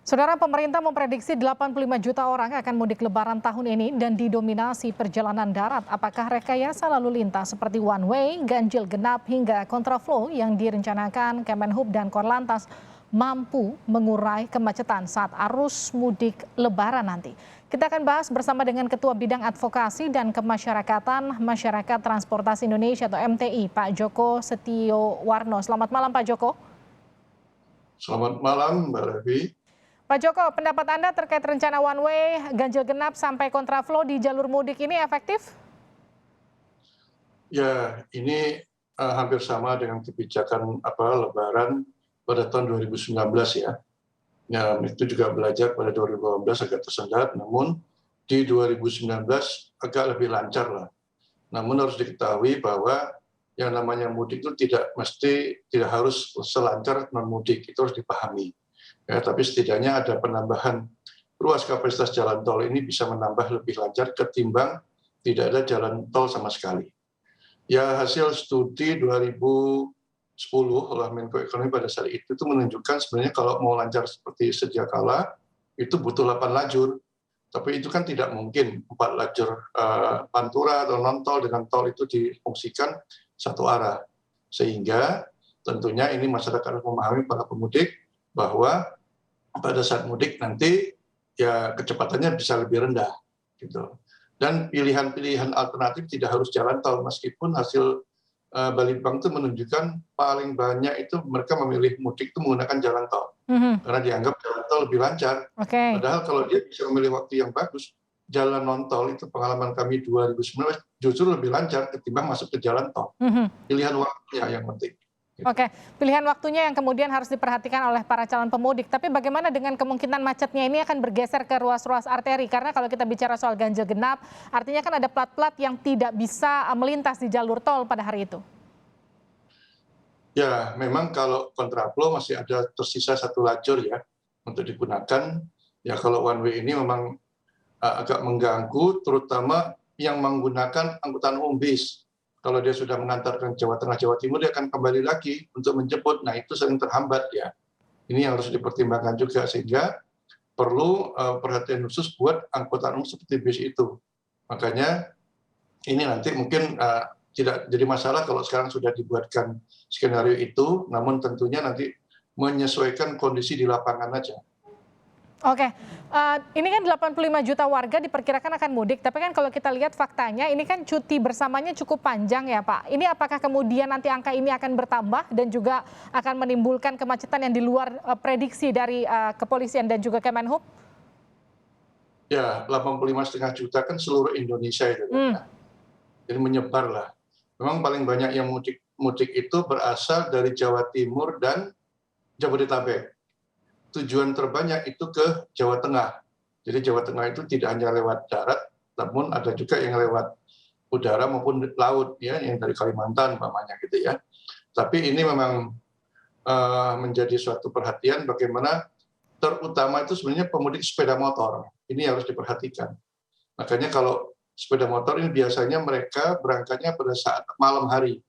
Saudara, pemerintah memprediksi 85 juta orang akan mudik lebaran tahun ini dan didominasi perjalanan darat. Apakah rekayasa lalu lintas seperti one way, ganjil genap hingga kontraflow yang direncanakan Kemenhub dan Korlantas mampu mengurai kemacetan saat arus mudik lebaran nanti? Kita akan bahas bersama dengan Ketua Bidang Advokasi dan Kemasyarakatan Masyarakat Transportasi Indonesia atau MTI, Pak Joko Setiowarno. Selamat malam, Pak Joko. Selamat malam, Mbak Revi. Pak Joko, pendapat Anda terkait rencana one way, ganjil genap sampai kontraflow di jalur mudik ini efektif? Ya, ini hampir sama dengan kebijakan Lebaran pada tahun 2019 ya. Ya, itu juga belajar pada 2018 agak tersendat, namun di 2019 agak lebih lancar lah. Namun harus diketahui bahwa yang namanya mudik itu tidak harus selancar non mudik, itu harus dipahami. Ya, tapi setidaknya ada penambahan ruas kapasitas jalan tol ini bisa menambah lebih lancar ketimbang tidak ada jalan tol sama sekali. Ya, hasil studi 2010 oleh Menko Ekonomi pada saat itu menunjukkan sebenarnya kalau mau lancar seperti sedia kala itu butuh 8 lajur. Tapi itu kan tidak mungkin 4 lajur pantura atau non tol dengan tol itu difungsikan satu arah. Sehingga tentunya ini masyarakat harus memahami para pemudik bahwa pada saat mudik nanti ya kecepatannya bisa lebih rendah gitu. Dan pilihan-pilihan alternatif tidak harus jalan tol, meskipun hasil Balitbank itu menunjukkan paling banyak itu mereka memilih mudik itu menggunakan jalan tol. Karena dianggap jalan tol lebih lancar. Padahal kalau dia bisa memilih waktu yang bagus, jalan non tol itu pengalaman kami 2019 justru lebih lancar ketimbang masuk ke jalan tol. Pilihan waktunya yang penting. Oke, pilihan waktunya yang kemudian harus diperhatikan oleh para calon pemudik. Tapi bagaimana dengan kemungkinan macetnya ini akan bergeser ke ruas-ruas arteri? Karena kalau kita bicara soal ganjil genap, artinya kan ada plat-plat yang tidak bisa melintas di jalur tol pada hari itu. Ya, memang kalau kontraflow masih ada tersisa satu lajur ya untuk digunakan. Ya, kalau one way ini memang agak mengganggu, terutama yang menggunakan angkutan umum bis. Kalau dia sudah mengantarkan Jawa Tengah, Jawa Timur, dia akan kembali lagi untuk menjemput. Nah, itu sering terhambat ya. Ini yang harus dipertimbangkan juga, sehingga perlu perhatian khusus buat angkutan umum seperti bis itu. Makanya ini nanti mungkin tidak jadi masalah kalau sekarang sudah dibuatkan skenario itu, namun tentunya nanti menyesuaikan kondisi di lapangan aja. Oke, ini kan 85 juta warga diperkirakan akan mudik, tapi kan kalau kita lihat faktanya ini kan cuti bersamanya cukup panjang ya Pak. Ini apakah kemudian nanti angka ini akan bertambah dan juga akan menimbulkan kemacetan yang di luar prediksi dari kepolisian dan juga Kemenhub? Ya, 85,5 juta kan seluruh Indonesia itu. Jadi menyebar lah. Memang paling banyak yang mudik itu berasal dari Jawa Timur dan Jabodetabek. Tujuan terbanyak itu ke Jawa Tengah. Jadi Jawa Tengah itu tidak hanya lewat darat, namun ada juga yang lewat udara maupun laut ya, yang dari Kalimantan umpamanya gitu ya. Tapi ini memang menjadi suatu perhatian bagaimana terutama itu sebenarnya pemudik sepeda motor. Ini harus diperhatikan. Makanya kalau sepeda motor ini biasanya mereka berangkatnya pada saat malam hari.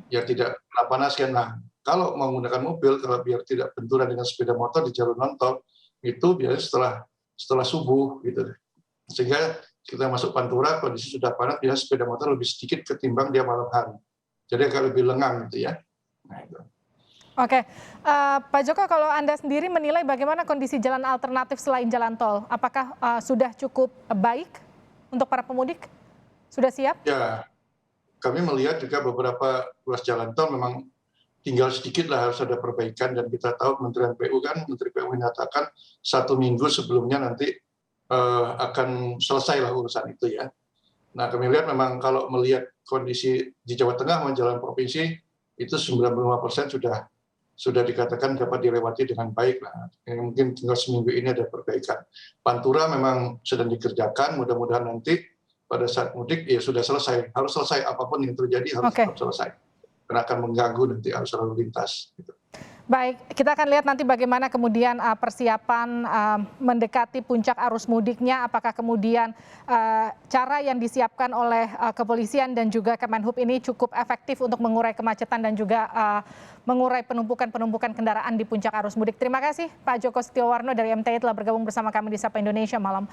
Ya tidak panaskan. Nah, kalau menggunakan mobil, kalau biar tidak benturan dengan sepeda motor di jalur non tol, itu biasanya setelah subuh gitu. Sehingga kita masuk Pantura, kondisi sudah panas, biasanya sepeda motor lebih sedikit ketimbang dia malam hari. Jadi agak lebih lengang gitu ya. Nah, itu. Oke, Pak Joko, kalau Anda sendiri menilai bagaimana kondisi jalan alternatif selain jalan tol? Apakah sudah cukup baik untuk para pemudik? Sudah siap? Ya, kami melihat juga beberapa ruas jalan tol memang tinggal sedikit lah harus ada perbaikan, dan kita tahu Menteri PU menyatakan 1 minggu sebelumnya nanti akan selesai lah urusan itu ya. Nah, kami lihat memang kalau melihat kondisi di Jawa Tengah menjalan provinsi itu 95% sudah dikatakan dapat dilewati dengan baik lah. Mungkin tinggal seminggu ini ada perbaikan. Pantura memang sedang dikerjakan, mudah-mudahan nanti pada saat mudik ya sudah selesai. Harus selesai, apapun yang terjadi harus tetap selesai. karena akan mengganggu nanti arus lalu lintas. Gitu. Baik, kita akan lihat nanti bagaimana kemudian persiapan mendekati puncak arus mudiknya, apakah kemudian cara yang disiapkan oleh kepolisian dan juga Kemenhub ini cukup efektif untuk mengurai kemacetan dan juga mengurai penumpukan kendaraan di puncak arus mudik. Terima kasih Pak Joko Setiawarno dari MTI telah bergabung bersama kami di Sapa Indonesia malam.